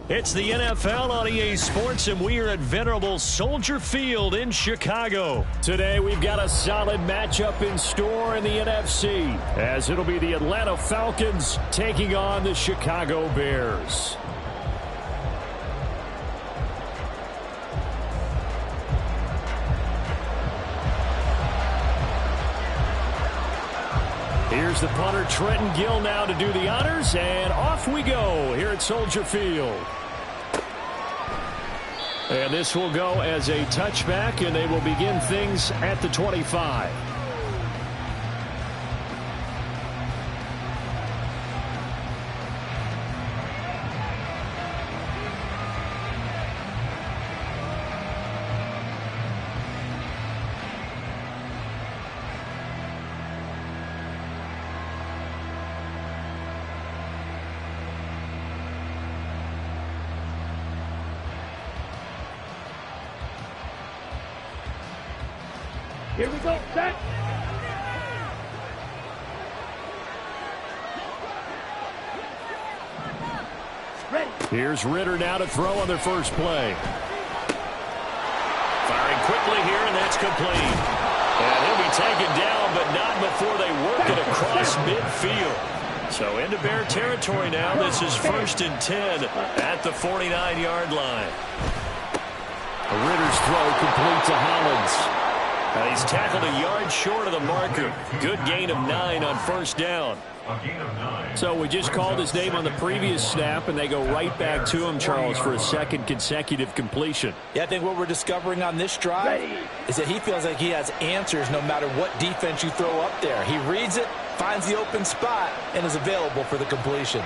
It's the NFL on EA Sports, and we are at venerable Soldier Field in Chicago. Today, we've got a solid matchup in store in the NFC, as it'll be the Atlanta Falcons taking on the Chicago Bears. Here's the punter, Trenton Gill, now to do the honors, and off we go here at Soldier Field. And this will go as a touchback, and they will begin things at the 25. Here we go, set. Ready. Here's Ritter now to throw on their first play. Firing quickly here, and that's complete. And he'll be taken down, but not before they work it across midfield. So into Bear territory now. This is 1st and 10 at the 49-yard line. Ritter's throw complete to Hollins. And he's tackled a yard short of the marker. Good gain of 9 on first down. So we just called his name on the previous snap, and they go right back to him, Charles, for a second consecutive completion. Yeah, I think what we're discovering on this drive is that he feels like he has answers no matter what defense you throw up there. He reads it, finds the open spot, and is available for the completion.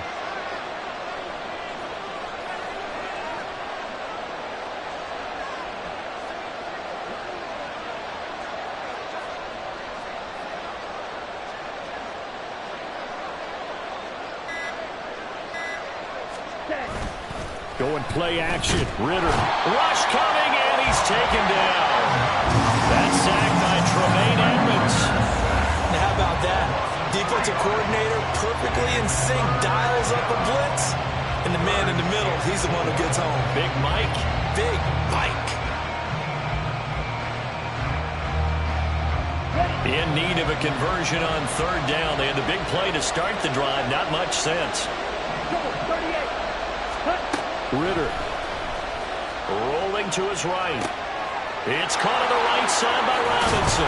Going play action. Ritter. Rush coming, and he's taken down. That's sacked by Tremaine Edmonds. Now, how about that? Defensive coordinator perfectly in sync, dials up a blitz. And the man in the middle, he's the one who gets home. Big Mike. Big Mike. In need of a conversion on third down. They had the big play to start the drive. Not much sense. Ritter rolling to his right. It's caught on the right side by Robinson.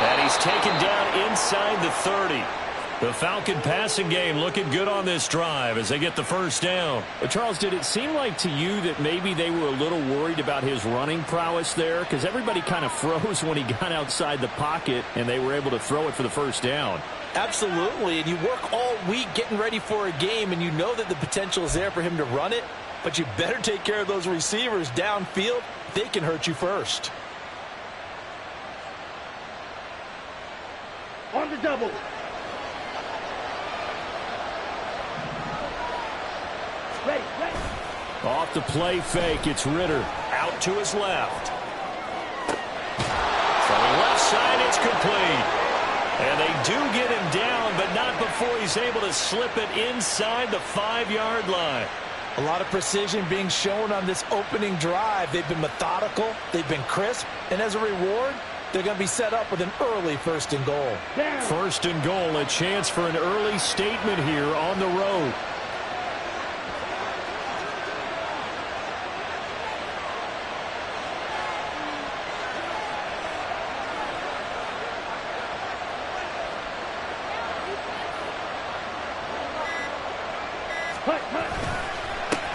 And he's taken down inside the 30. The Falcon passing game looking good on this drive as they get the first down. But Charles, did it seem like to you that maybe they were a little worried about his running prowess there? Because everybody kind of froze when he got outside the pocket and they were able to throw it for the first down. Absolutely, and you work all week getting ready for a game, and you know that the potential is there for him to run it, but you better take care of those receivers downfield. They can hurt you first. On the double. Ready. Off the play fake, it's Ritter. Out to his left. Throwing left side, it's complete. And they do get him down, but not before he's able to slip it inside the 5-yard line. A lot of precision being shown on this opening drive. They've been methodical, they've been crisp, and as a reward, they're going to be set up with an early 1st and goal. First and goal, a chance for an early statement here on the road.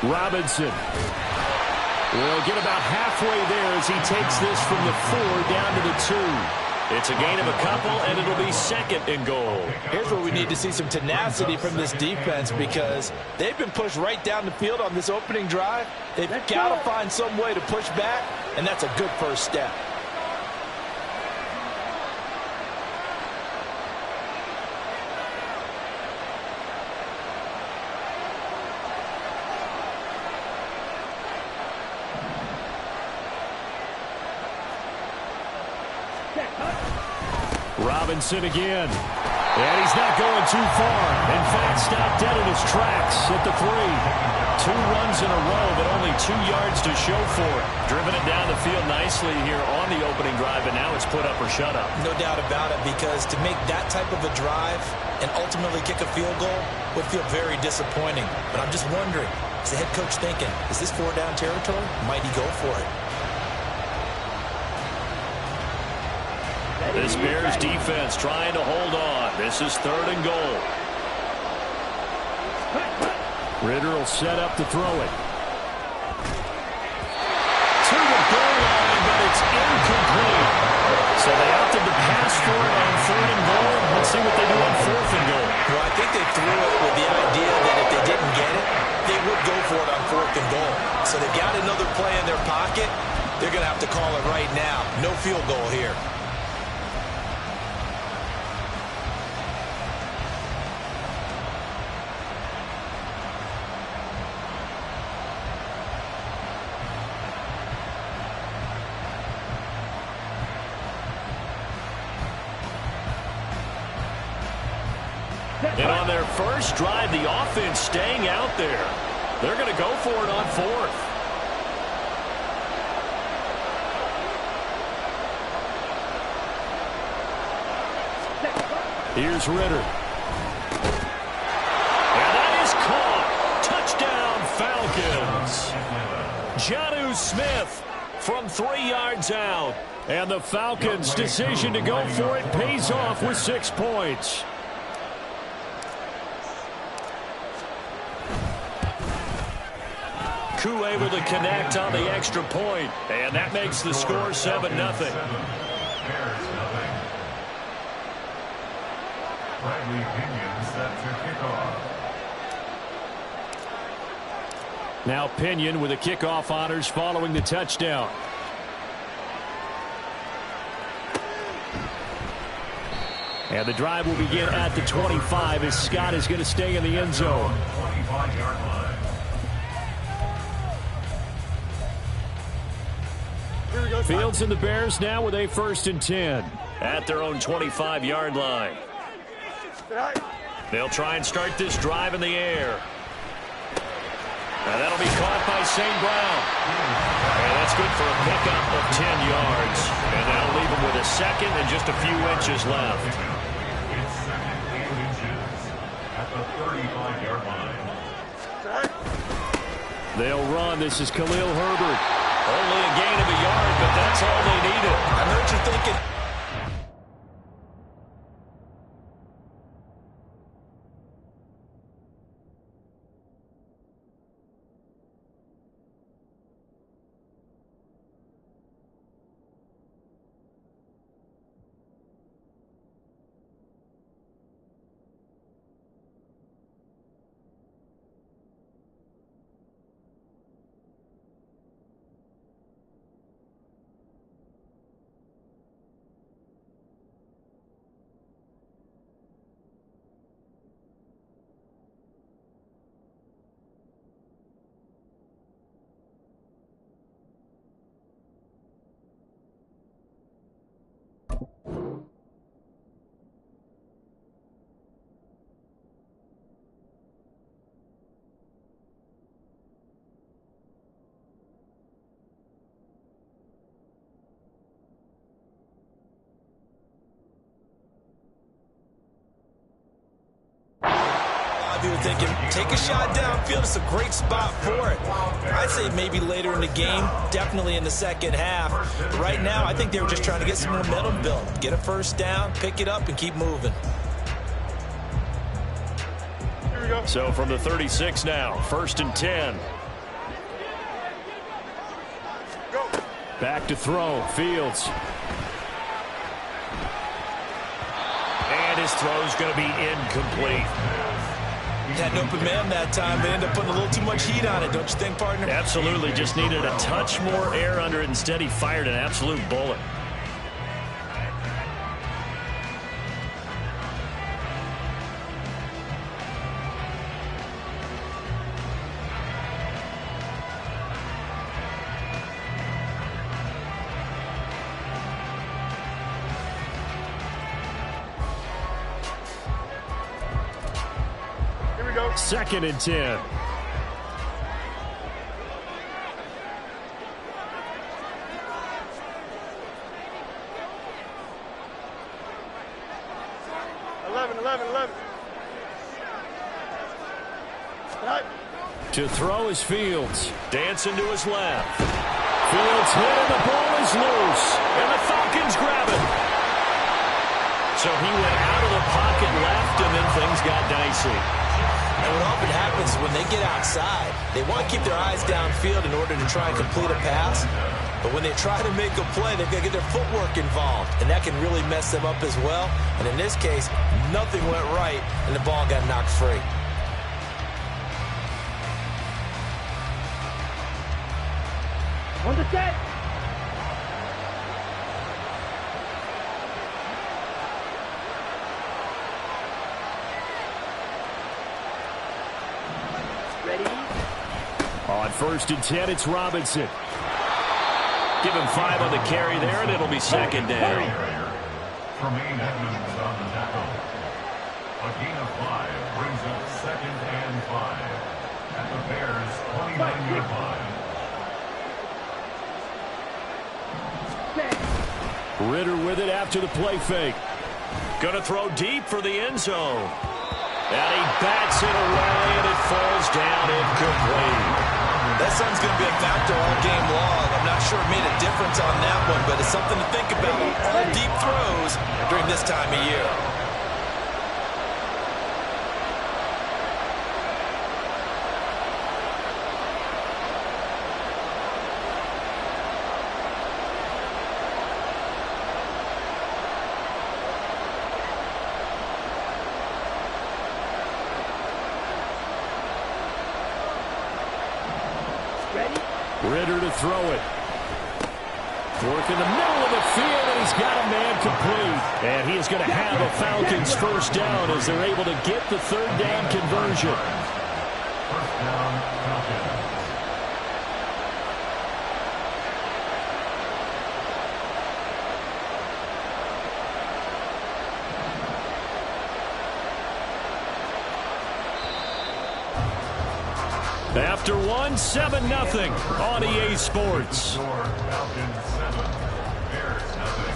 Robinson will get about halfway there as he takes this from the 4 down to the 2. It's a gain of a couple, and it'll be 2nd and goal. Here's where we need to see some tenacity from this defense, because they've been pushed right down the field on this opening drive. They've got to find some way to push back, and that's a good first step. Robinson again. And he's not going too far. In fact, stopped dead in his tracks at the 3. 2 runs in a row, but only 2 yards to show for it. Driven it down the field nicely here on the opening drive, and now it's put up or shut up. No doubt about it, because to make that type of a drive and ultimately kick a field goal would feel very disappointing. But I'm just wondering, is the head coach thinking, is this 4-down territory? Might he go for it? This Bears defense trying to hold on. This is 3rd and goal. Ritter will set up to throw it. To the goal line, but it's incomplete. So they opted to pass for it on 3rd and goal. Let's see what they do on 4th and goal. Well, I think they threw it with the idea that if they didn't get it, they would go for it on 4th and goal. So they've got another play in their pocket. They're going to have to call it right now. No field goal here. And on their first drive, the offense staying out there. They're going to go for it on 4th. Here's Ritter. And that is caught. Touchdown, Falcons. Jonnu Smith from 3 yards out. And the Falcons' decision to go for it pays off with 6 points. Koo able to connect on the extra point, and that makes the score 7-0. Now Pinion with the kickoff honors following the touchdown. And the drive will begin at the 25 as Scott is going to stay in the end zone. 25-yard line. Fields and the Bears now with a 1st and 10. At their own 25-yard line. They'll try and start this drive in the air. And that'll be caught by St. Brown. And that's good for a pickup of 10 yards. And that'll leave him with a 2nd and just a few inches left. It's 2nd and 8 inches at the 35-yard line. They'll run. This is Khalil Herbert. Only a gain of a yard, but that's all they needed. I know what you're thinking. People thinking, take a shot downfield. It's a great spot for it. I'd say maybe later in the game, definitely in the second half. But right now, I think they were just trying to get some momentum built. Get a 1st down, pick it up, and keep moving. So from the 36 now, 1st and 10. Back to throw. Fields. And his throw's going to be incomplete. Had an open man that time. They ended up putting a little too much heat on it, don't you think, partner? Absolutely. Just needed a touch more air under it. Instead, he fired an absolute bullet. 2nd and 10. To throw is Fields. Dancing to his left. Fields hit and the ball is loose. And the Falcons grab it. So he went out of the pocket left, and then things got dicey. And what often happens is when they get outside, they want to keep their eyes downfield in order to try and complete a pass. But when they try to make a play, they've got to get their footwork involved, and that can really mess them up as well. And in this case, nothing went right, and the ball got knocked free. On the set. Ready. On 1st and 10, it's Robinson. Give him 5 on the carry there, and it'll be 2nd down. Tremaine Edmonds on the tackle. A gain of 5 brings up 2nd and 5 at the Bears' 29-yard line. Ritter with it after the play fake. Going to throw deep for the end zone. And he bats it away, and it falls down incomplete. That sun's going to be a factor all game long. I'm not sure it made a difference on that one, but it's something to think about. All deep throws during this time of year. Ritter to throw it. Work in the middle of the field, and he's got a man complete. And he is going to have a Falcons 1st down as they're able to get the 3rd down conversion. 1st down, Falcons. After 1, 7-0 on EA Sports. Falcons 7, Bears nothing.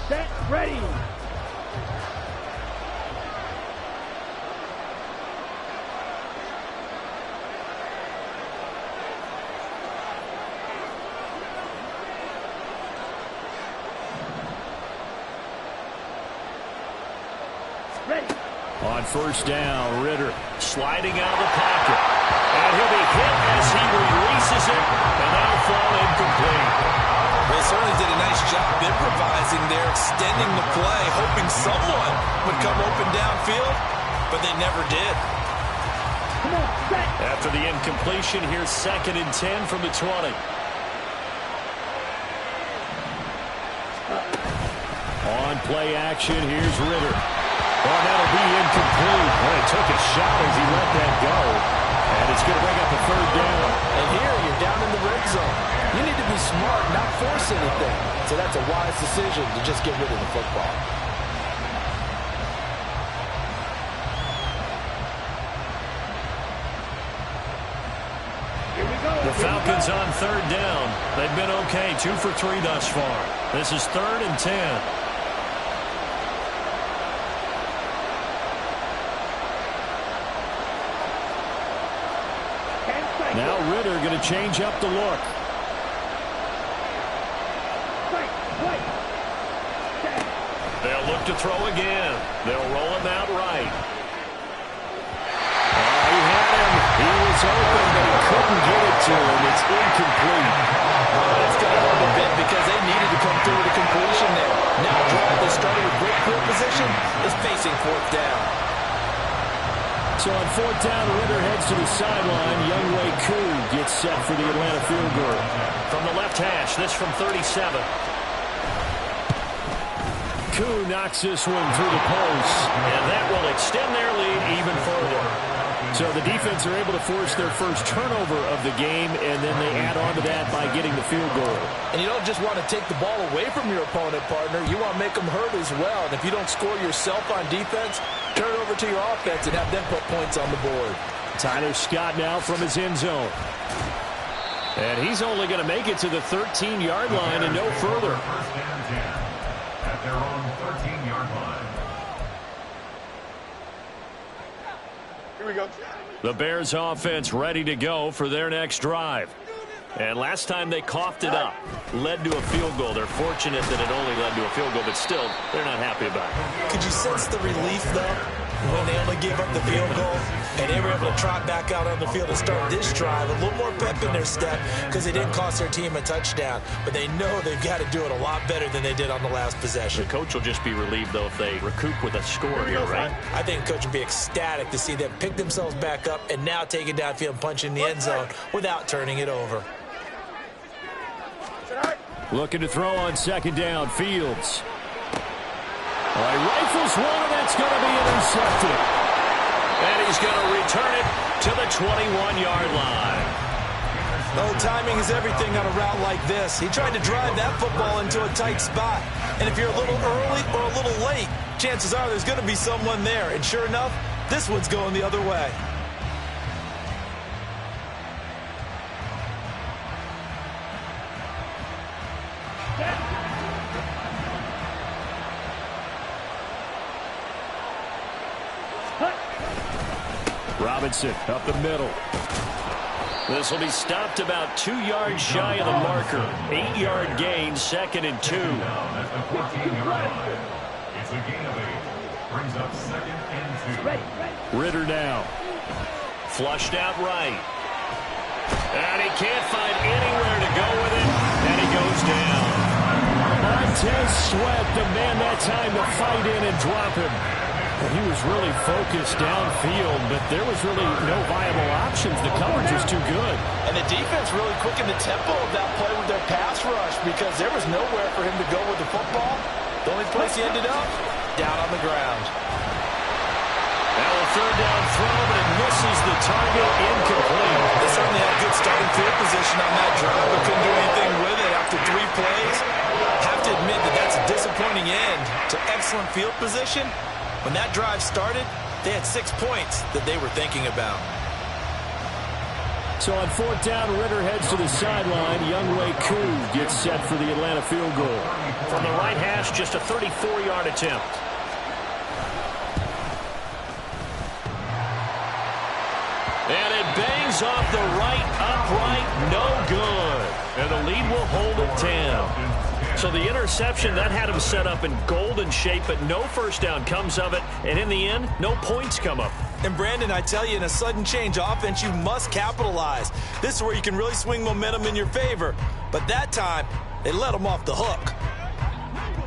Set. Ready. On 1st down, Ritter sliding out of the pocket. And he'll be hit as he releases it, and that'll fall incomplete. They certainly did a nice job improvising there, extending the play, hoping someone would come open downfield, but they never did. Come on, set. After the incompletion, here's 2nd and 10 from the 20. On play action, here's Ritter. Oh, that'll be incomplete. Well, he took a shot as he let that go. And it's going to bring up a 3rd down. And here you're down in the red zone. You need to be smart, not force anything. So that's a wise decision to just get rid of the football. Here we go. The Falcons on 3rd down. They've been okay, 2 for 3 thus far. This is 3rd and 10. Now Ritter going to change up the look. They'll look to throw again. They'll roll him out right. Oh, he had him. He was open, but he couldn't get it to him. It's incomplete. It's going to hurt a bit because they needed to come through with a completion there. Now a drive that started with great field position is facing 4th down. So on 4th down, Ritter heads to the sideline. Younghoe Koo gets set for the Atlanta field goal. From the left hash, this from 37. Koo knocks this one through the post. And that will extend their lead even further. So the defense are able to force their first turnover of the game, and then they add on to that by getting the field goal. And you don't just want to take the ball away from your opponent, partner. You want to make them hurt as well. And if you don't score yourself on defense, turn it over to your offense and have them put points on the board. Tyler Scott now from his end zone. And he's only going to make it to the 13-yard line and no further. First and 10 at their own 13-yard line. Here we go. The Bears offense ready to go for their next drive. And last time they coughed it up, led to a field goal. They're fortunate that it only led to a field goal, but still, they're not happy about it. Could you sense the relief, though, when they only gave up the field goal and they were able to trot back out on the field and start this drive? A little more pep in their step because they didn't cost their team a touchdown. But they know they've got to do it a lot better than they did on the last possession. The coach will just be relieved, though, if they recoup with a score here, right? I think the coach would be ecstatic to see them pick themselves back up and now take it downfield and punch in the end zone without turning it over. Looking to throw on second down, Fields. All right, rifles one, and that's going to be intercepted. And he's going to return it to the 21-yard line. Oh, timing is everything on a route like this. He tried to drive that football into a tight spot. And if you're a little early or a little late, chances are there's going to be someone there. And sure enough, this one's going the other way. Robinson up the middle. This will be stopped about 2 yards shy of the marker. 8-yard gain, 2nd and 2. Down at the 14-yard line. It's a gain of 8. Brings up 2nd and 2. Ritter now. Flushed out right. And he can't find anywhere to go with it. And he goes down. Montez Sweat, the man that time to fight in and drop him. And he was really focused downfield, but there was really no viable options. The coverage was too good. And the defense really quickened the tempo of that play with their pass rush because there was nowhere for him to go with the football. The only place he ended up, down on the ground. Now a third down throw, but it misses the target, incomplete. They certainly had good starting field position on that drive, but couldn't do anything with it after 3 plays. Have to admit that that's a disappointing end to excellent field position. When that drive started, they had 6 points that they were thinking about. So on 4th down, Ritter heads to the sideline. Younghoe Koo gets set for the Atlanta field goal. From the right hash, just a 34-yard attempt. And it bangs off the right upright, no good. And the lead will hold at 10. So the interception, that had him set up in golden shape, but no first down comes of it. And in the end, no points come up. And Brandon, I tell you, in a sudden change offense, you must capitalize. This is where you can really swing momentum in your favor. But that time, they let them off the hook.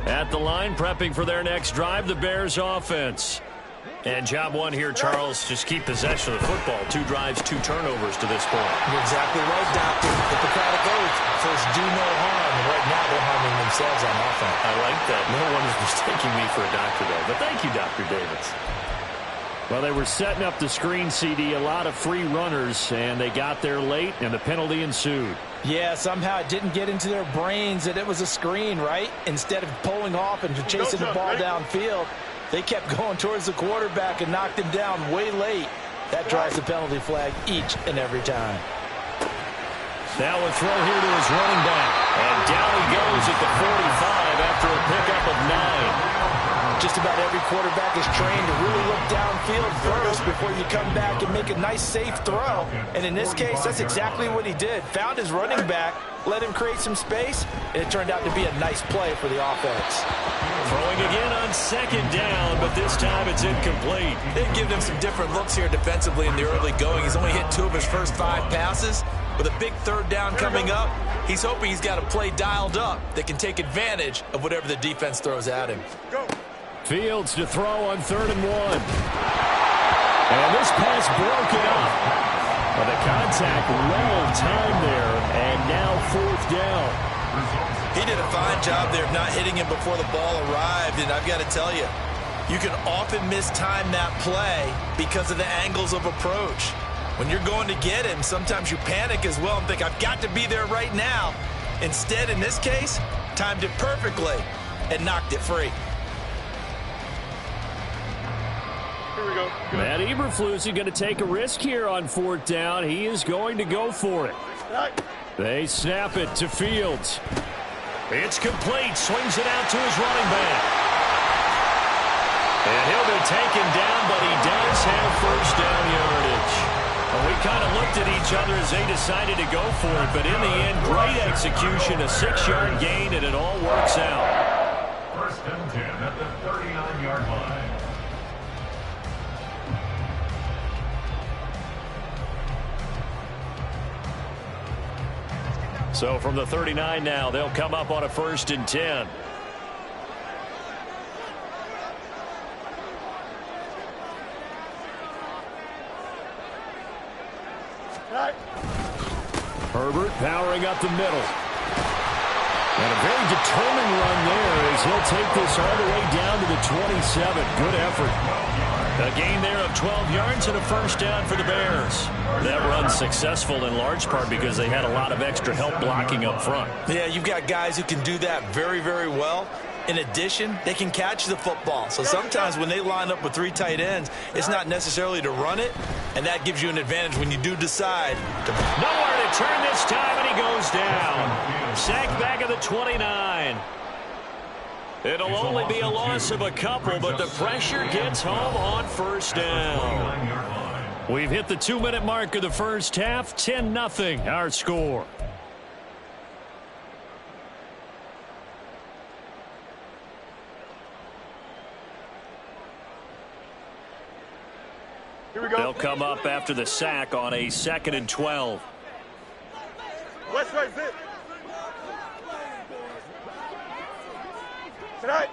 At the line, prepping for their next drive, the Bears offense. And job one here, Charles, just keep possession of the football. 2 drives, 2 turnovers to this point. You're exactly right, Doctor. Hippocratic oath, first do no harm. And right now, they're harming themselves on offense. I like that. No one is mistaking me for a doctor, though. But thank you, Dr. Davis. Well, they were setting up the screen, CD, a lot of free runners, and they got there late, and the penalty ensued. Yeah, somehow it didn't get into their brains that it was a screen, right? Instead of pulling off and chasing the ball downfield, they kept going towards the quarterback and knocked him down way late. That drives the penalty flag each and every time. Now a throw here to his running back. And down he goes at the 45 after a pickup of 9. Just about every quarterback is trained to really look downfield first before you come back and make a nice, safe throw. And in this case, that's exactly what he did. Found his running back, let him create some space, and it turned out to be a nice play for the offense. Throwing again on second down, but this time it's incomplete. They've given him some different looks here defensively in the early going. He's only hit 2 of his first 5 passes. With a big third down coming up, he's hoping he's got a play dialed up that can take advantage of whatever the defense throws at him. Go. Fields to throw on 3rd and 1. And this pass broken up. Well, the contact well timed there, and now 4th down. He did a fine job there of not hitting him before the ball arrived, and I've got to tell you, You can often mistime that play because of the angles of approach. When you're going to get him, sometimes you panic as well and think, I've got to be there right now. Instead, in this case, timed it perfectly and knocked it free. Here we go. Matt Eberflus is going to take a risk here on 4th down. He is going to go for it. They snap it to Fields. It's complete. Swings it out to his running back. And he'll be taken down, but he does have first down yardage. Well, we kind of looked at each other as they decided to go for it, but in the end, great execution, a 6-yard gain, and it all works out. First and 10 at the 39-yard line. So from the 39 now, they'll come up on a 1st and 10. Herbert powering up the middle. And a very determined run there as he'll take this all the way down to the 27. Good effort. A gain there of 12 yards and a first down for the Bears. That run's successful in large part because they had a lot of extra help blocking up front. Yeah, you've got guys who can do that very, very well. In addition, they can catch the football. So sometimes when they line up with 3 tight ends, it's not necessarily to run it, and that gives you an advantage when you do decide to... Nowhere to turn this time, and he goes down. Sacked back at the 29. It'll only be a loss of a couple, but the pressure gets home on first down. We've hit the 2-minute mark of the first half. 10-0 our score. Here we go. They'll come up after the sack on a 2nd and 12. West right zip. Tonight.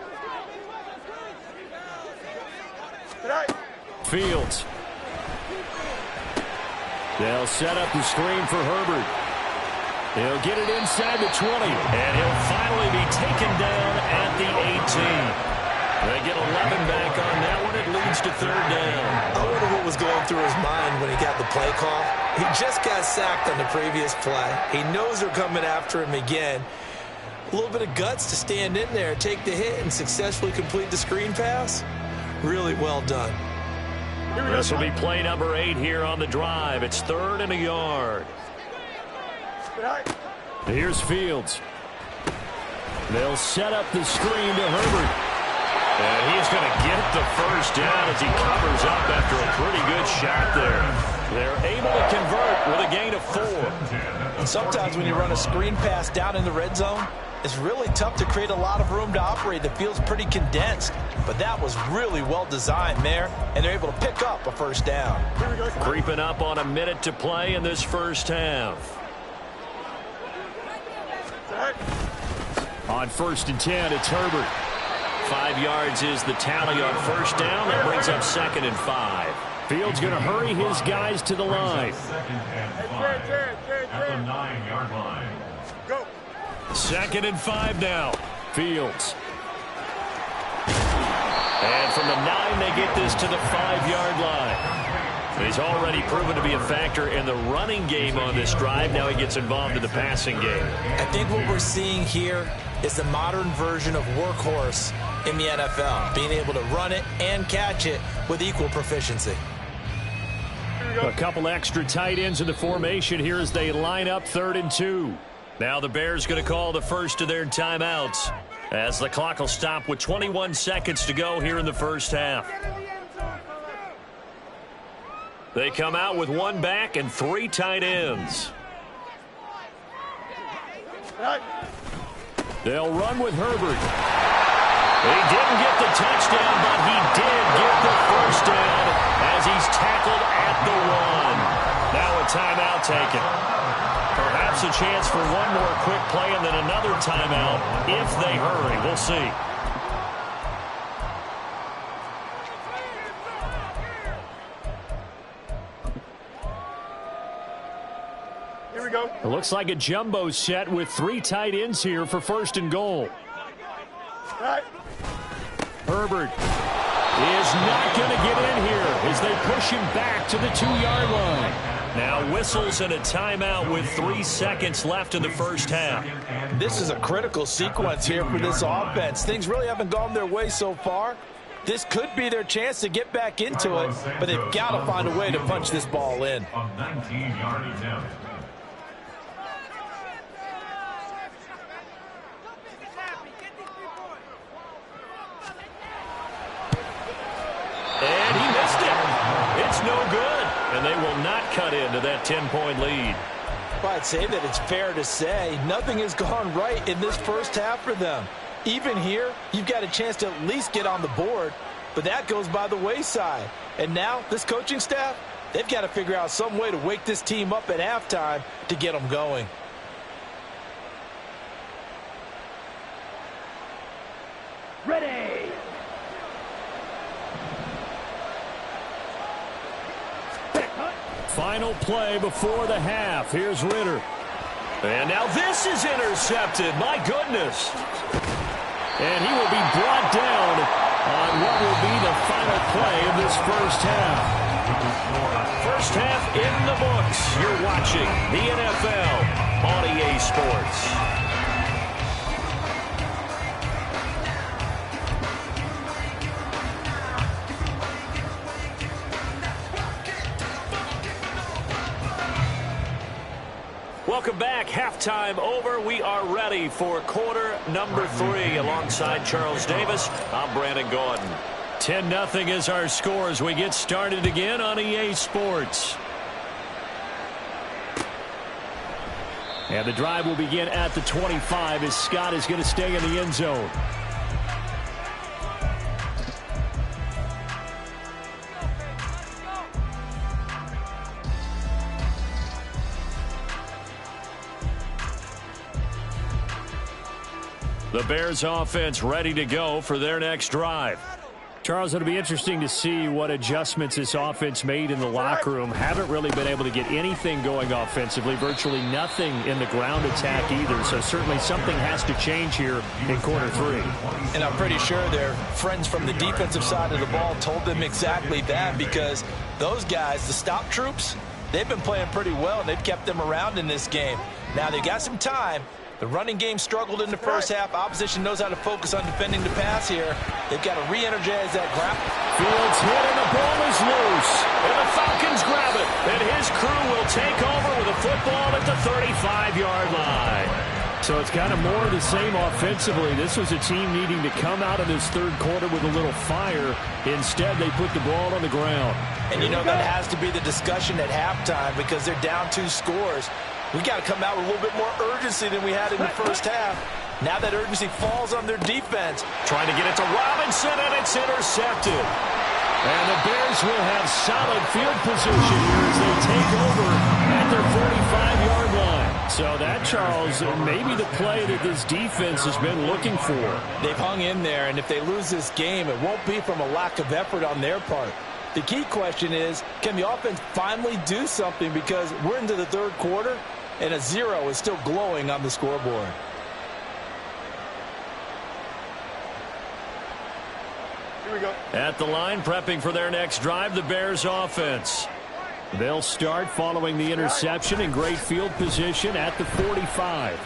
Fields. They'll set up the screen for Herbert. He'll get it inside the 20. And he'll finally be taken down at the 18. They get 11 back on that one. It leads to 3rd down. I wonder what was going through his mind when he got the play call. He just got sacked on the previous play. He knows they're coming after him again. A little bit of guts to stand in there, take the hit, and successfully complete the screen pass. Really well done. This will be play number 8 here on the drive. It's 3rd and a yard. Here's Fields. They'll set up the screen to Herbert. And he's going to get the first down as he covers up after a pretty good shot there. They're able to convert with a gain of 4. And sometimes when you run a screen pass down in the red zone, it's really tough to create a lot of room to operate. The field's pretty condensed. But that was really well designed there, and they're able to pick up a first down. Creeping up on a minute to play in this first half. On 1st and 10, it's Herbert. 5 yards is the tally on first down. That brings up 2nd and 5. Fields going to hurry his guys to the line. 2nd and 5 at the 9-yard line. Go. 2nd and 5 now. Fields. And from the 9, they get this to the 5-yard line. He's already proven to be a factor in the running game on this drive. Now he gets involved in the passing game. I think what we're seeing here is the modern version of workhorse in the NFL, being able to run it and catch it with equal proficiency. A couple extra tight ends in the formation here as they line up 3rd and 2. Now the Bears going to call the first of their timeouts as the clock will stop with 21 seconds to go here in the first half. They come out with 1 back and 3 tight ends. They'll run with Herbert. He didn't get the touchdown, but he did get the first down as he's tackled at the 1. Now a timeout taken. Perhaps a chance for one more quick play and then another timeout if they hurry. We'll see. Here we go. It looks like a jumbo set with 3 tight ends here for 1st and goal. Right. Herbert. is not going to get in here as they push him back to the 2-yard line. Now whistles and a timeout with 3 seconds left in the first half. This is a critical sequence here for this offense. Things really haven't gone their way so far. This could be their chance to get back into it, but they've got to find a way to punch this ball in. A 19-yard attempt. And he missed it. It's no good. And they will not cut into that 10-point lead. I'd say that it's fair to say nothing has gone right in this first half for them. Even here, you've got a chance to at least get on the board, but that goes by the wayside. And now, this coaching staff, they've got to figure out some way to wake this team up at halftime to get them going. Ready. Final play before the half. Here's Ritter. And now this is intercepted. My goodness. And he will be brought down on what will be the final play of this first half. First half in the books. You're watching the NFL on EA Sports. Welcome back. Halftime over. We are ready for quarter number 3. Alongside Charles Davis, I'm Brandon Gordon. 10-0 is our score as we get started again on EA Sports. And the drive will begin at the 25 as Scott is going to stay in the end zone. The Bears offense ready to go for their next drive. Charles, it'll be interesting to see what adjustments this offense made in the locker room. Haven't really been able to get anything going offensively, virtually nothing in the ground attack either. So certainly something has to change here in quarter 3. And I'm pretty sure their friends from the defensive side of the ball told them exactly that, because those guys, the stop troops, they've been playing pretty well and they've kept them around in this game. Now they've got some time. The running game struggled in the first half. Opposition knows how to focus on defending the pass here. They've got to re-energize that ground. Fields hit and the ball is loose. And the Falcons grab it. And his crew will take over with a football at the 35-yard line. So it's kind of more of the same offensively. This was a team needing to come out of this third quarter with a little fire. Instead, they put the ball on the ground. And you know that has to be the discussion at halftime because they're down 2 scores. We got to come out with a little bit more urgency than we had in the first half. Now that urgency falls on their defense. Trying to get it to Robinson, and it's intercepted. And the Bears will have solid field position here as they take over at their 45-yard line. So that, Charles, may be the play that this defense has been looking for. They've hung in there, and if they lose this game, it won't be from a lack of effort on their part. The key question is, can the offense finally do something, because we're into the third quarter, and a 0 is still glowing on the scoreboard. Here we go. At the line, prepping for their next drive, the Bears offense. They'll start following the interception in great field position at the 45.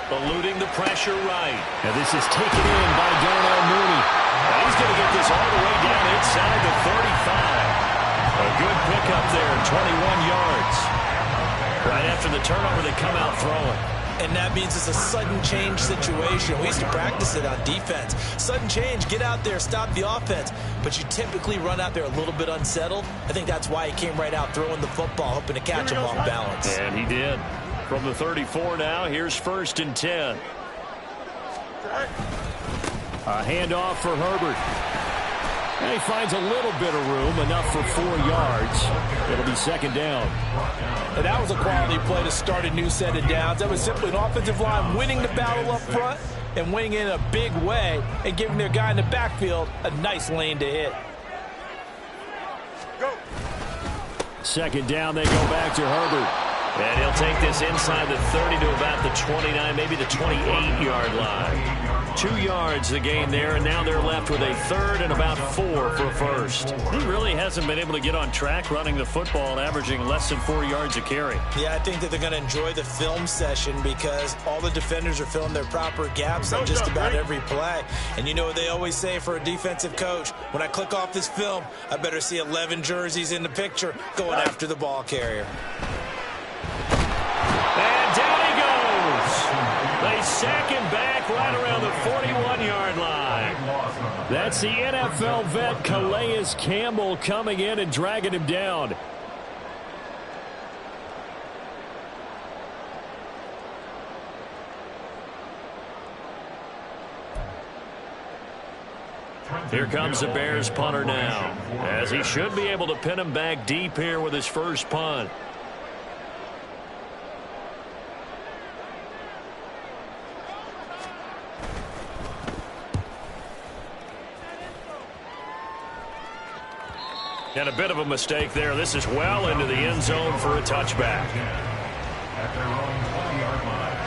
Eluding the pressure right. And this is taken in by Darnell Mooney. And he's going to get this all the way down inside the 35. A good pickup there, 21 yards. Right after the turnover, they come out throwing. And that means it's a sudden change situation. We used to practice it on defense. Sudden change, get out there, stop the offense. But you typically run out there a little bit unsettled. I think that's why he came right out throwing the football, hoping to catch him off balance. And he did. From the 34 now, here's 1st and 10. A handoff for Herbert. And he finds a little bit of room, enough for 4 yards. It'll be 2nd down. And that was a quality play to start a new set of downs. That was simply an offensive line winning the battle up front and winning in a big way and giving their guy in the backfield a nice lane to hit. Go. 2nd down, they go back to Herbert. And he'll take this inside the 30 to about the 29, maybe the 28-yard line. 2 yards the gain there, and now they're left with a third and about 4 for a first. He really hasn't been able to get on track running the football, averaging less than 4 yards a carry. Yeah, I think that they're going to enjoy the film session because all the defenders are filling their proper gaps on just about every play. And you know what they always say for a defensive coach? When I click off this film, I better see 11 jerseys in the picture going after the ball carrier. And down he goes. They sack him back right around the 41-yard line. That's the NFL vet Calais Campbell coming in and dragging him down. Here comes the Bears punter now, as he should be able to pin him back deep here with his first punt. And a bit of a mistake there. This is well into the end zone for a touchback. At their own 20-yard line.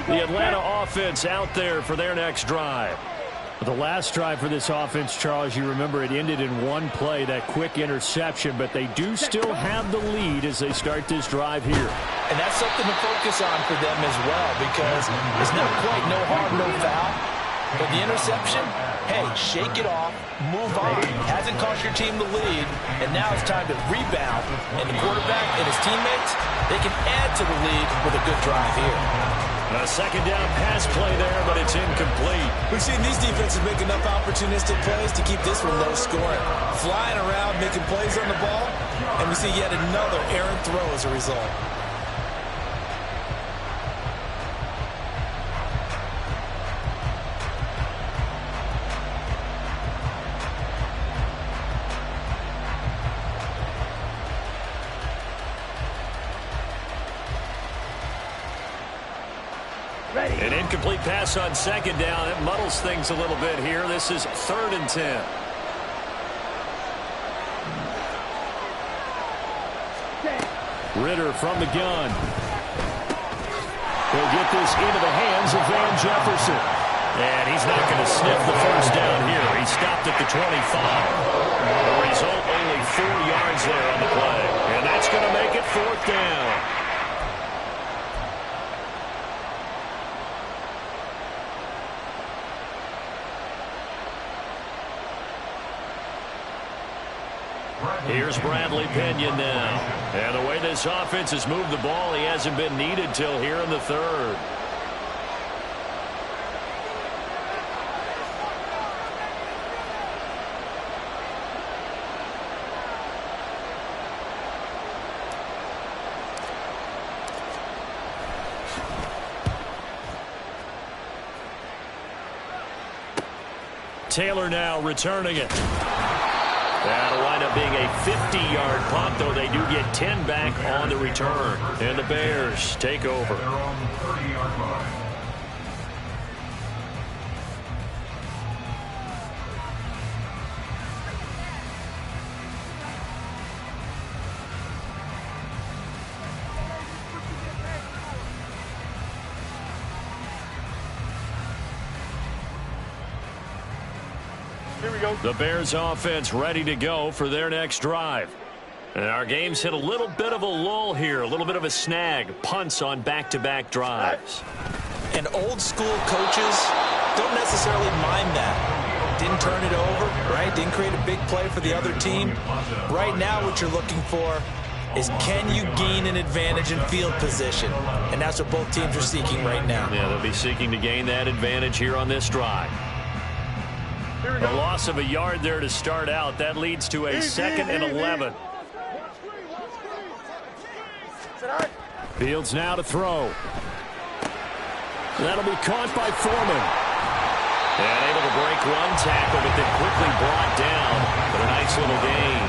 The Atlanta offense out there for their next drive. The last drive for this offense, Charles, you remember it ended in one play, that quick interception, but they do still have the lead as they start this drive here. And that's something to focus on for them as well because it's not quite no harm, no foul. But the interception, hey, shake it off, move on. Hasn't cost your team the lead, and now it's time to rebound. And the quarterback and his teammates, they can add to the lead with a good drive here. A second down pass play there, but it's incomplete. We've seen these defenses make enough opportunistic plays to keep this one low scoring. Flying around, making plays on the ball, and we see yet another errant throw as a result. An incomplete pass on second down. It muddles things a little bit here. This is 3rd and 10. Ritter from the gun. He'll get this into the hands of Van Jefferson. And he's not going to sniff the first down here. He stopped at the 25. The result, only 4 yards there on the play. And that's going to make it 4th down. Here's Bradley Pinion now. And the way this offense has moved the ball, he hasn't been needed till here in the 3rd. Taylor now returning it. That'll wind up being a 50-yard punt, though they do get 10 back on the return. And the Bears take over. Their own 30-yard line. Here we go. The Bears offense ready to go for their next drive. And our game's hit a little bit of a lull here, a little bit of a snag. Punts on back-to-back drives. And old school coaches don't necessarily mind that. Didn't turn it over, right? Didn't create a big play for the other team. Right now what you're looking for is can you gain an advantage in field position? And that's what both teams are seeking right now. Yeah, they'll be seeking to gain that advantage here on this drive. A loss of a yard there to start out. That leads to a 2nd and 11. Fields now to throw. That'll be caught by Foreman. And able to break 1 tackle, but then quickly brought down. But a nice little gain.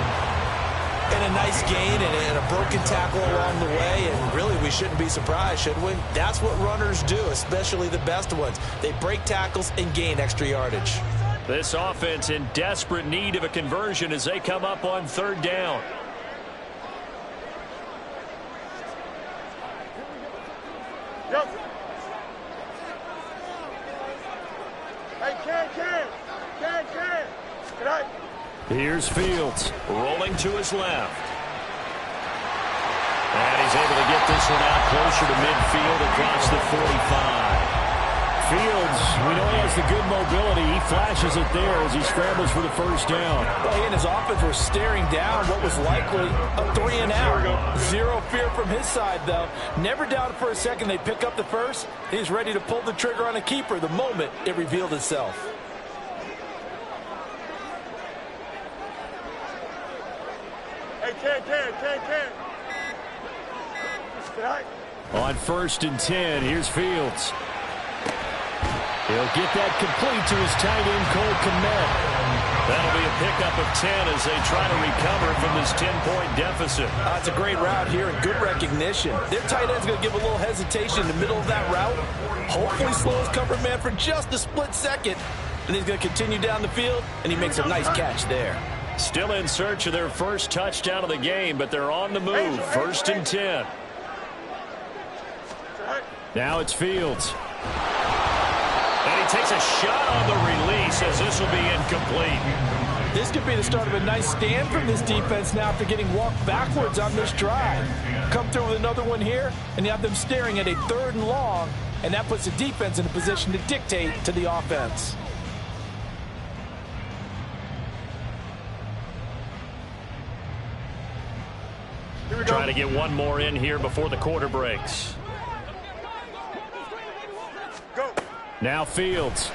And a nice gain and a broken tackle along the way. And really, we shouldn't be surprised, should we? That's what runners do, especially the best ones. They break tackles and gain extra yardage. This offense in desperate need of a conversion as they come up on third down. Yep. Hey, Can. Good night. Here's Fields rolling to his left. And he's able to get this one out closer to midfield across the 45. Fields, we know he has the good mobility. He flashes it there as he scrambles for the first down. Well, he and his offense were staring down what was likely a 3-and-out. Zero fear from his side, though. Never doubted for a second they pick up the first. He's ready to pull the trigger on a keeper the moment it revealed itself. Hey, Can. Good night. On 1st and 10, here's Fields. He'll get that complete to his tight end, Cole Kmet. That'll be a pickup of 10 as they try to recover from this 10-point deficit. It's a great route here and good recognition. Their tight end's going to give a little hesitation in the middle of that route. Hopefully slows cover man for just a split second. And he's going to continue down the field, and he makes a nice catch there. Still in search of their first touchdown of the game, but they're on the move. 1st and 10. Now it's Fields. And he takes a shot on the release as this will be incomplete. This could be the start of a nice stand from this defense now after getting walked backwards on this drive. Come through with another one here, and you have them staring at a 3rd and long, and that puts the defense in a position to dictate to the offense. Trying to get one more in here before the quarter breaks. Go. Now Fields.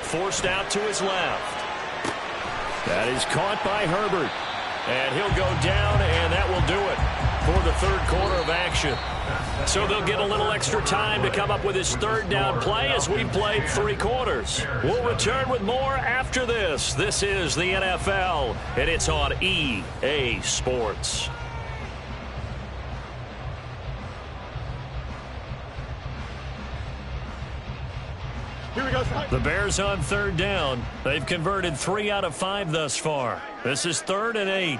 Forced out to his left. That is caught by Herbert. And he'll go down, and that will do it for the 3rd quarter of action. So they'll get a little extra time to come up with his 3rd down play as we played 3 quarters. We'll return with more after this. This is the NFL, and it's on EA Sports. Here we go, The Bears on 3rd down. They've converted 3 out of 5 thus far. This is 3rd and 8.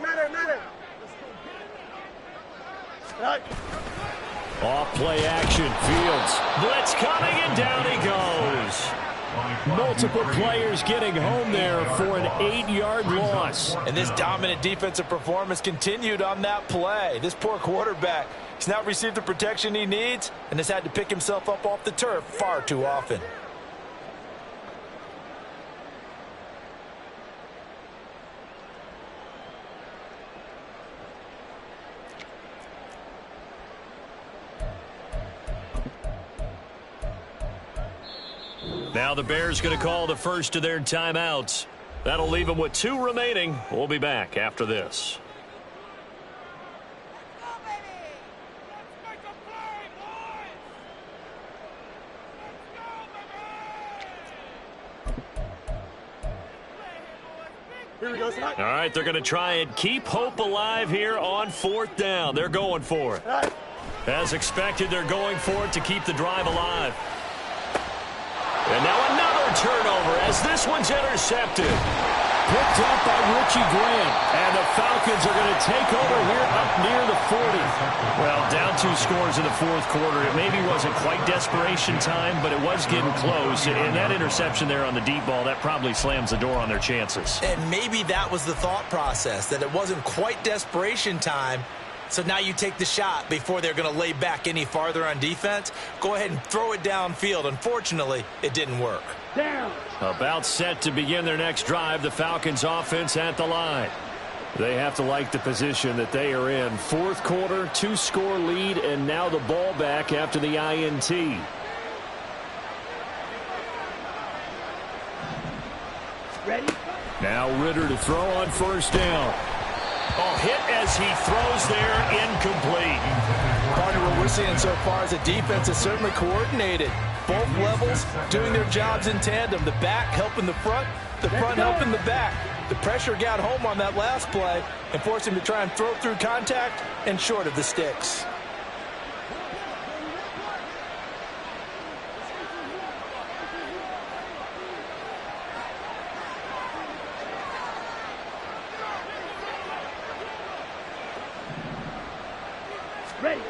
Madden. Right. Off play action. Fields. Blitz coming, and down he goes. Multiple players getting home there for an 8-yard loss. And this dominant defensive performance continued on that play. This poor quarterback, he's not received the protection he needs and has had to pick himself up off the turf far too often. Now the Bears going to call the first of their timeouts. That'll leave them with 2 remaining. We'll be back after this. Here we go, All right, they're going to try and keep hope alive here on 4th down. They're going for it. Right. As expected, they're going for it to keep the drive alive. And now another turnover as this one's intercepted. Picked up by Richie Grant. And the Falcons are going to take over here up near the 40. Well, down 2 scores in the 4th quarter. It maybe wasn't quite desperation time, but it was getting close. And that interception there on the deep ball, that probably slams the door on their chances. And maybe that was the thought process, that it wasn't quite desperation time. So now you take the shot before they're going to lay back any farther on defense. Go ahead and throw it downfield. Unfortunately, it didn't work. Down. About set to begin their next drive, the Falcons offense at the line. They have to like the position that they are in. 4th quarter, 2-score lead, and now the ball back after the INT. Ready? Now Ritter to throw on 1st down. Oh, hit as he throws there, incomplete. Partner, what we're seeing so far is a defense is certainly coordinated. Both levels doing their jobs in tandem. The back helping the front helping the back. The pressure got home on that last play and forced him to try and throw through contact and short of the sticks. Ready.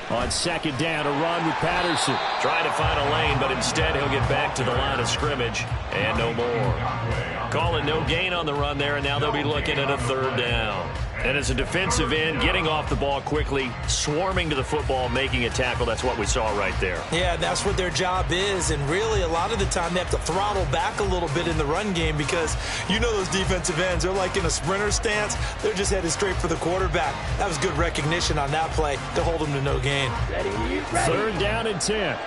On second down, a run with Patterson. Trying to find a lane, but instead he'll get back to the line of scrimmage and no more. Calling no gain on the run there, and now they'll be looking at a third down. And as a defensive end, getting off the ball quickly, swarming to the football, making a tackle, that's what we saw right there. Yeah, that's what their job is, and really a lot of the time they have to throttle back a little bit in the run game because you know those defensive ends, they're like in a sprinter stance. They're just headed straight for the quarterback. That was good recognition on that play to hold them to no gain. Ready. Third down and 10.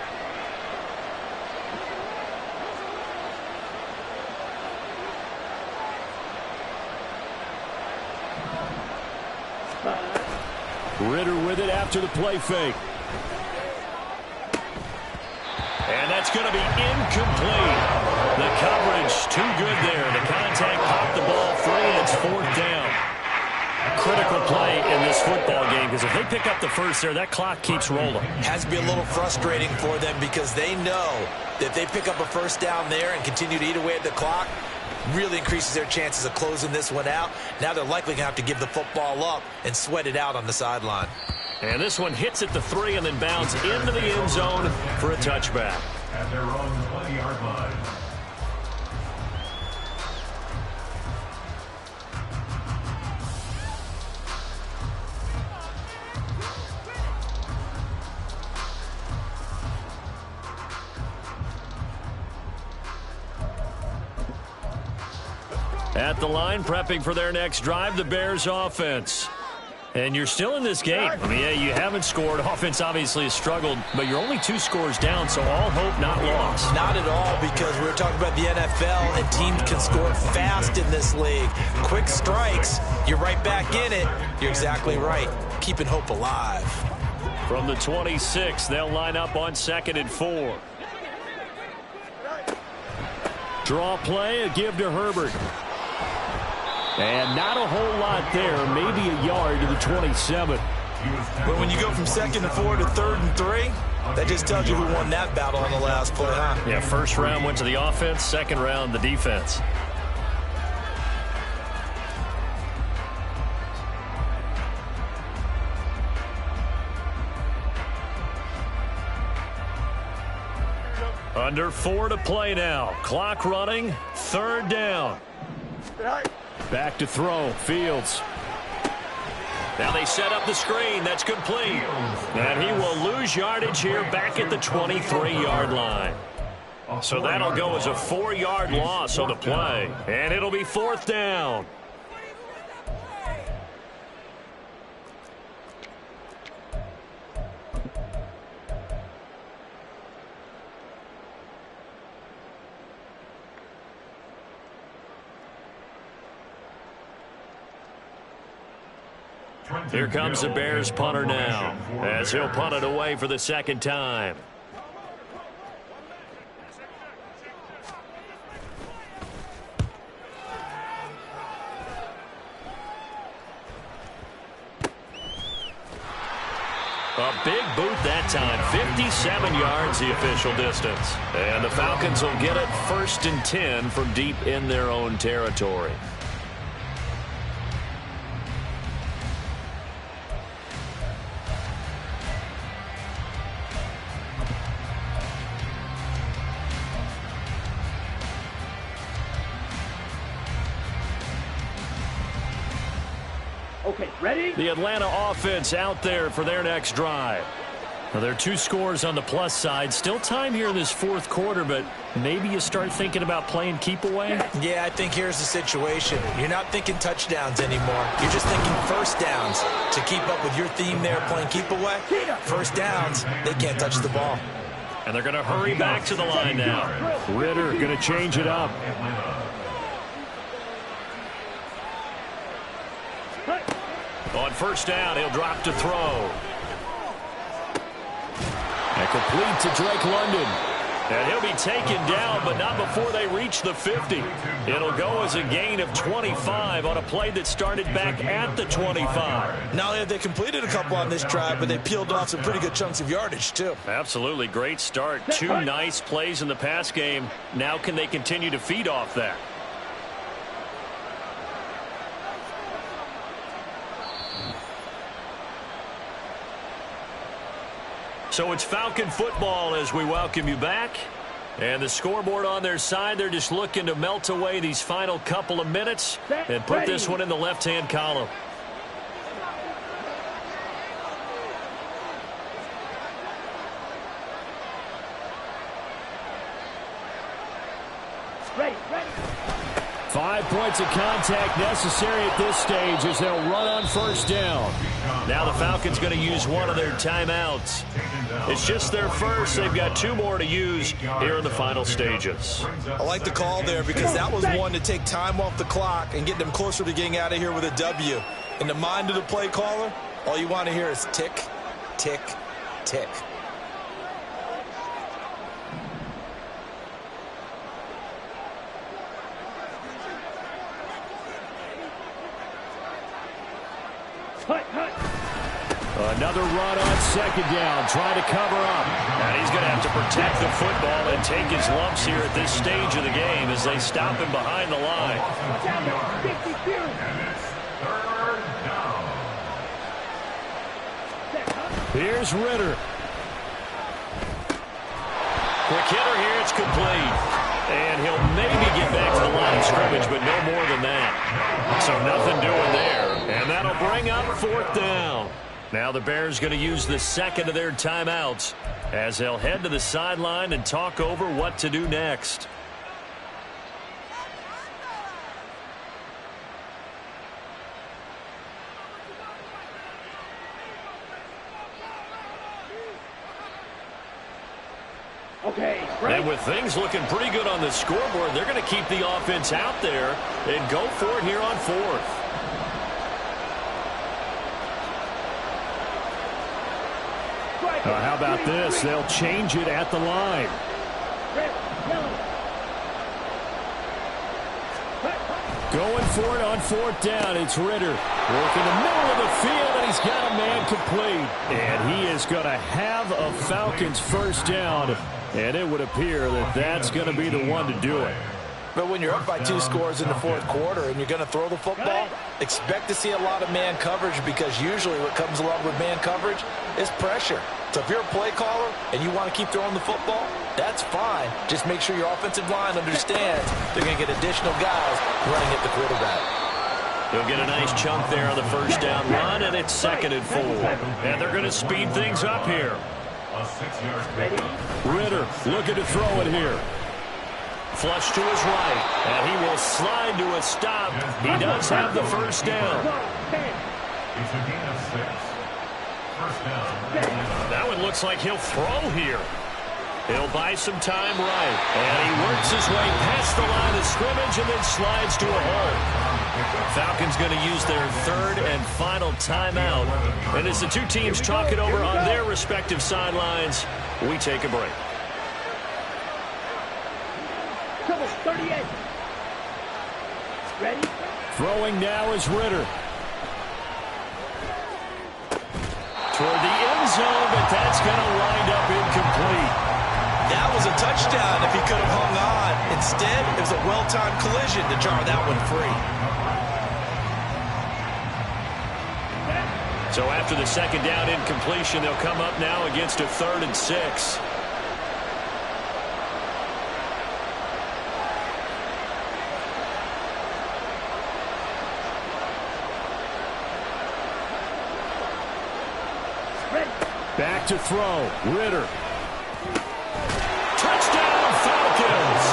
Ritter with it after the play fake. And that's going to be incomplete. The coverage too good there. The contact popped the ball free, and it's fourth down. Critical play in this football game because if they pick up the first there, that clock keeps rolling. Has to be a little frustrating for them because they know that if they pick up a first down there and continue to eat away at the clock, really increases their chances of closing this one out. Now they're likely going to have to give the football up and sweat it out on the sideline. And this one hits at the 3 and then bounds into the end zone for a touchback. At their own 20-yard line. At the line, prepping for their next drive, the Bears offense. And you're still in this game. I mean, yeah, you haven't scored. Offense obviously has struggled, but you're only 2 scores down, so all hope not lost. Not at all, because we're talking about the NFL, and teams can score fast in this league. Quick strikes, you're right back in it. You're exactly right. Keeping hope alive. From the 26, they'll line up on 2nd and 4. Draw play, a give to Herbert. And not a whole lot there, maybe a yard to the 27. But when you go from 2nd and 4 to 3rd and 3, that just tells you who won that battle on the last play, huh? Yeah, first round went to the offense, second round the defense. Under 4 to play now. Clock running, 3rd down. Back to throw, Fields. Now they set up the screen. That's complete. And he will lose yardage here back at the 23-yard line. So that'll go as a 4-yard loss on the play. And it'll be 4th down. Here comes the Bears punter now, as he'll punt it away for the 2nd time. A big boot that time, 57 yards the official distance. And the Falcons will get it 1st and 10 from deep in their own territory. Okay, ready? The Atlanta offense out there for their next drive. Now, there are 2 scores on the plus side. Still time here in this 4th quarter, but maybe you start thinking about playing keep away? Yeah, I think here's the situation. You're not thinking touchdowns anymore. You're just thinking first downs. To keep up with your theme there, playing keep away, first downs, they can't touch the ball. And they're going to hurry back to the line now. Ritter going to change it up. On 1st down, he'll drop to throw. And complete to Drake London. And he'll be taken down, but not before they reach the 50. It'll go as a gain of 25 on a play that started back at the 25. Not only have they completed a couple on this drive, but they peeled off some pretty good chunks of yardage, too. Absolutely great start. 2 nice plays in the pass game. Now can they continue to feed off that? So it's Falcon football as we welcome you back. And the scoreboard on their side, they're just looking to melt away these final couple of minutes and put this one in the left-hand column. Ready. 5 points of contact necessary at this stage as they'll run on first down. Now the Falcons going to use one of their timeouts. It's just their first. They've got 2 more to use here in the final stages. I like the call there because that was one to take time off the clock and get them closer to getting out of here with a W. In the mind of the play caller, all you want to hear is tick, tick, tick. Another run on second down, trying to cover up. And he's going to have to protect the football and take his lumps here at this stage of the game as they stop him behind the line. Here's Ritter. Quick hitter here, it's complete. And he'll maybe get back to the line of scrimmage, but no more than that. So nothing doing there. And that'll bring up 4th down. Now the Bears going to use the second of their timeouts as they'll head to the sideline and talk over what to do next. And with things looking pretty good on the scoreboard, they're going to keep the offense out there and go for it here on 4th. How about this? They'll change it at the line. Going for it on 4th down. It's Ritter. Working the middle of the field, and he's got a man complete. And he is going to have a Falcons first down. And it would appear that that's going to be the one to do it. But when you're up by 2 scores in the 4th quarter and you're going to throw the football, expect to see a lot of man coverage because usually what comes along with man coverage is pressure. So if you're a play caller and you want to keep throwing the football, that's fine. Just make sure your offensive line understands they're going to get additional guys running at the quarterback. They'll get a nice chunk there on the first down run, and it's 2nd and 4. And they're going to speed things up here. Ritter looking to throw it here. Flush to his right, and he will slide to a stop. He does have the first down. That one looks like he'll throw here. He'll buy some time right, and he works his way past the line of scrimmage and then slides to a hole. Falcons going to use their 3rd and final timeout. And as the 2 teams talk it over on their respective sidelines, we take a break. 38. Ready? Throwing now is Ritter. Toward the end zone, but that's going to wind up incomplete. That was a touchdown if he could have hung on. Instead, it was a well-timed collision to jar that one free. So after the 2nd down incompletion, they'll come up now against a 3rd and 6. Back to throw. Ritter. Touchdown, Falcons!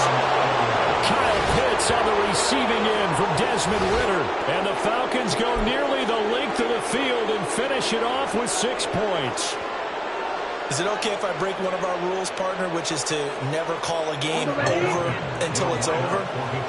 Kyle Pitts on the receiving end from Desmond Ritter. And the Falcons go nearly the length of the field and finish it off with 6 points. Is it okay if I break one of our rules, partner, which is to never call a game over until it's over?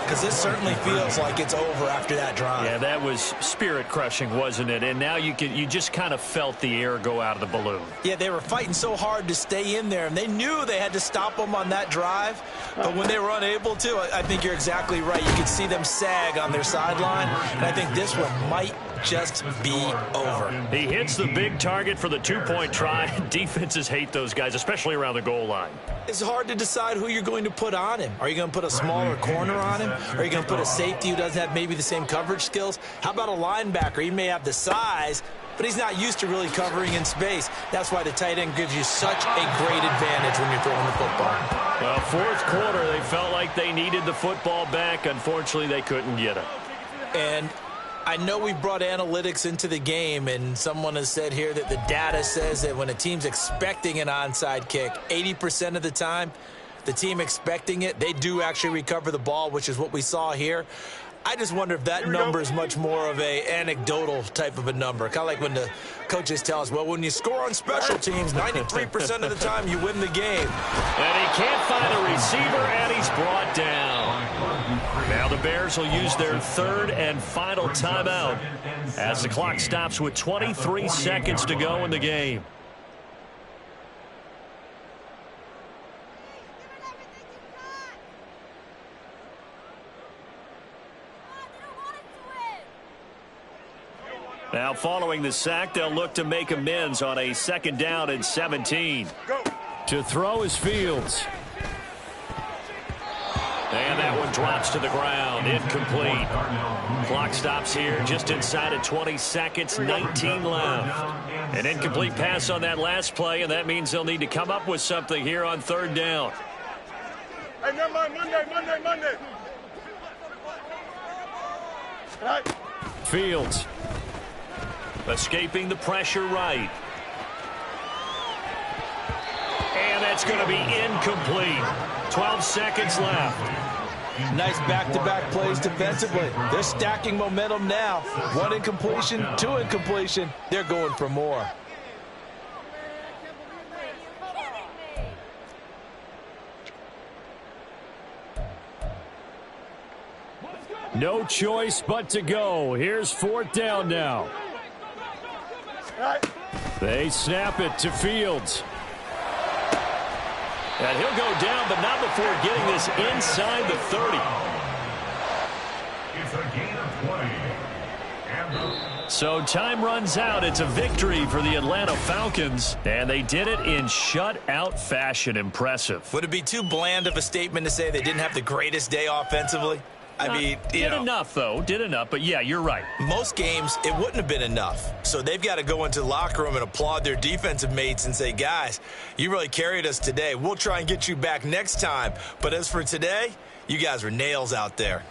Because this certainly feels like it's over after that drive. Yeah, that was spirit-crushing, wasn't it? And now you just kind of felt the air go out of the balloon. Yeah, they were fighting so hard to stay in there, and they knew they had to stop them on that drive. But when they were unable to, I think you're exactly right. You could see them sag on their sideline, and I think this one might just be over. He hits the big target for the two-point try. Defenses hate those guys, especially around the goal line. It's hard to decide who you're going to put on him. Are you going to put a smaller corner on him? Are you going to put a safety who doesn't have maybe the same coverage skills? How about a linebacker? He may have the size, but he's not used to really covering in space. That's why the tight end gives you such a great advantage when you're throwing the football. Well, fourth quarter, they felt like they needed the football back. Unfortunately, they couldn't get it. And I know we brought analytics into the game, and someone has said here that the data says that when a team's expecting an onside kick, 80% of the time, the team expecting it, they do actually recover the ball, which is what we saw here. I just wonder if that number is much more of a anecdotal type of a number. Kind of like when the coaches tell us, well, when you score on special teams, 93% of the time you win the game. And he can't find a receiver, and he's brought down. Now the Bears will use their third and final timeout as the clock stops with 23 seconds to go in the game. Now, following the sack, they'll look to make amends on a 2nd down and 17. Go. To throw is Fields. And that one drops to the ground. Incomplete. Clock stops here just inside of 20 seconds, 19 left. An incomplete pass on that last play, and that means they'll need to come up with something here on 3rd down. Hey, never mind. Monday. All right. Fields. Escaping the pressure right. And that's going to be incomplete. 12 seconds left. Nice back-to-back plays defensively. They're stacking momentum now. 1 incompletion, 2 incompletion. They're going for more. No choice but to go. Here's 4th down now. They snap it to Fields. And he'll go down, but not before getting this inside the 30. It's a gain of 20. So time runs out. It's a victory for the Atlanta Falcons, and they did it in shutout fashion. Impressive. Would it be too bland of a statement to say they didn't have the greatest day offensively? I mean, did enough, though. Did enough, but yeah, you're right. Most games, it wouldn't have been enough. So they've got to go into the locker room and applaud their defensive mates and say, guys, you really carried us today. We'll try and get you back next time. But as for today, you guys were nails out there.